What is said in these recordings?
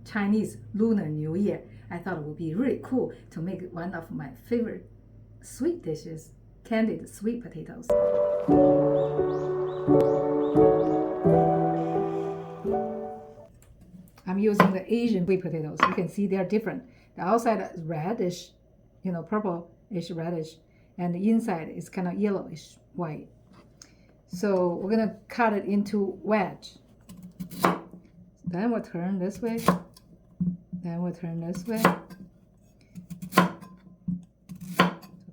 Chinese Lunar New Year, I thought it would be really cool to make one of my favorite sweet dishes, candied sweet potatoes. I'm using the Asian sweet potatoes. You can see they're different. The outside is reddish, purplish reddish, and the inside is kind of yellowish white. So we're gonna cut it into wedge. Then we'll turn this way. Then we'll turn this way. So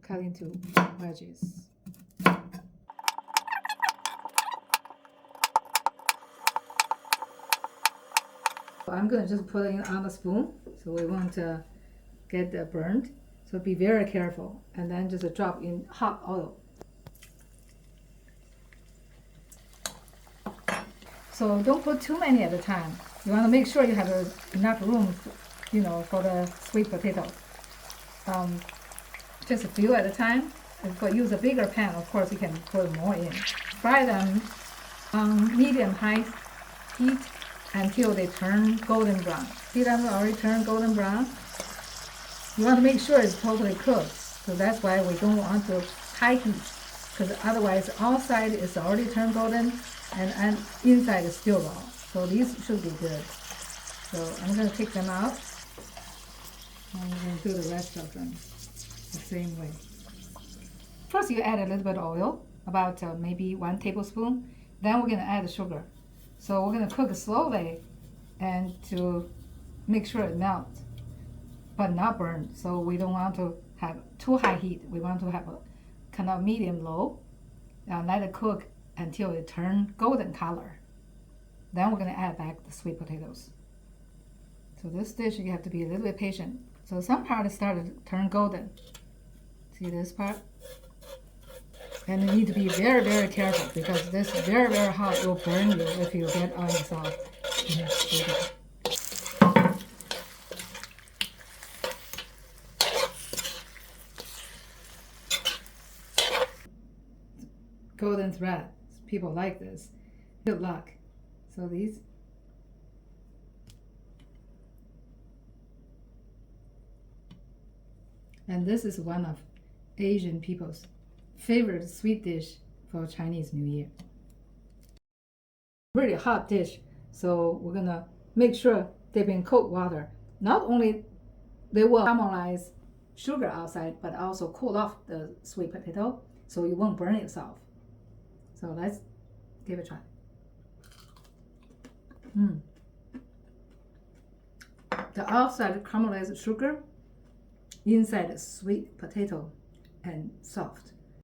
cut into wedges. I'm gonna just put it on the spoon, so we won't get burned. So be very careful, and then just drop in hot oil. So don't put too many at a time. You want to make sure you have enough room, for the sweet potato. Just a few at a time. If you use a bigger pan, of course you can put more in. Fry them on medium-high heat until they turn golden brown. See them already turned golden brown? You want to make sure it's totally cooked. So that's why we don't want to high heat, because otherwise outside is already turned golden and inside is still raw. So these should be good. So I'm going to take them out. And I'm going to do the rest of them the same way. First you add a little bit of oil, about maybe 1 tablespoon. Then we're going to add the sugar. So we're going to cook it slowly and to make sure it melts, but not burn. So we don't want to have too high heat. We want to have a kind of medium-low. Now let it cook until it turns golden color. Then we're going to add back the sweet potatoes. So this dish you have to be a little bit patient. So some part started to turn golden. See this part? And you need to be very, very careful, because this very, very hot will burn you if you get on yourself. Golden thread. People like this. Good luck. So these. And this is one of Asian people's favorite sweet dish for Chinese New Year. Really hot dish, so we're gonna make sure they've been cold water. Not only they will caramelize sugar outside, but also cool off the sweet potato, so you won't burn yourself. So let's give it a try. The outside caramelized sugar, inside sweet potato, and soft.